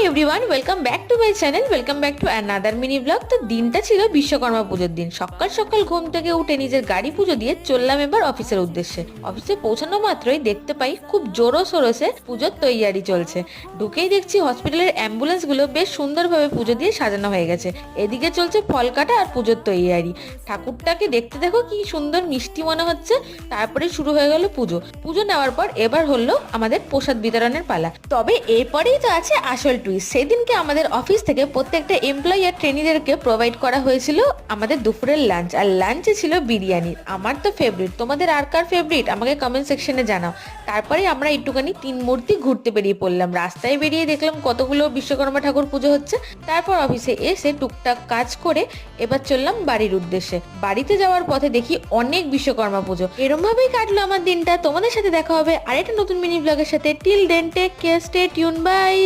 Everyone, welcome back to my channel, welcome back to another mini blog. তো দিনটা ছিল বিশ্বকর্মা পুজোর দিন। সকাল সকাল ঘুম থেকে উঠে নিজের গাড়ি পুজো দিয়ে চললাম এবার অফিসের উদ্দেশ্যে। অফিসে পৌঁছানো মাত্রই দেখতে পাই খুব জোরো সোরোসে পুজোর তৈয়ারি চলছে। ঢুকেই দেখছি হসপিটালের অ্যাম্বুলেন্স গুলো বেশ সুন্দরভাবে পুজো দিয়ে সাজানো হয়ে গেছে। এদিকে চলছে ফল কাটা আর পুজোর তৈয়ারি। ঠাকুরটাকে দেখতে দেখো কি সুন্দর মিষ্টি মনে হচ্ছে। তারপরে শুরু হয়ে গেল পুজো। পুজো নেওয়ার পর এবার হলো আমাদের প্রসাদ বিতরণের পালা। তবে এরপরেই তো আছে আসল টুইস্ট। সেদিনকে আমাদের অফিস থেকে প্রত্যেকটা এমপ্লয়ি আর ট্রেনিদেরকে প্রোভাইড করা হয়েছিল আমাদের দুপুরের লাঞ্চ, আর লাঞ্চে ছিল বিরিয়ানি। আমার তো ফেভারিট, তোমাদের আর কার ফেভারিট আমাকে কমেন্ট সেকশনে জানাও। তারপরে আমরা একটুখানি তিন মূর্তি ঘুরতে বেরিয়ে পড়লাম। রাস্তায় বেরিয়ে দেখলাম কতগুলো বিশ্বকর্মা ঠাকুর পুজো হচ্ছে। তারপর অফিসে এসে টুকটাক কাজ করে এবার চললাম বাড়ির উদ্দেশ্যে। বাড়িতে যাওয়ার পথে দেখি অনেক বিশ্বকর্মা পুজো। এরম ভাবেই কাটলো আমার দিনটা। তোমাদের সাথে দেখা হবে আরেকটা নতুন মিনি ব্লগের সাথে। Till then take care, stay tune, by.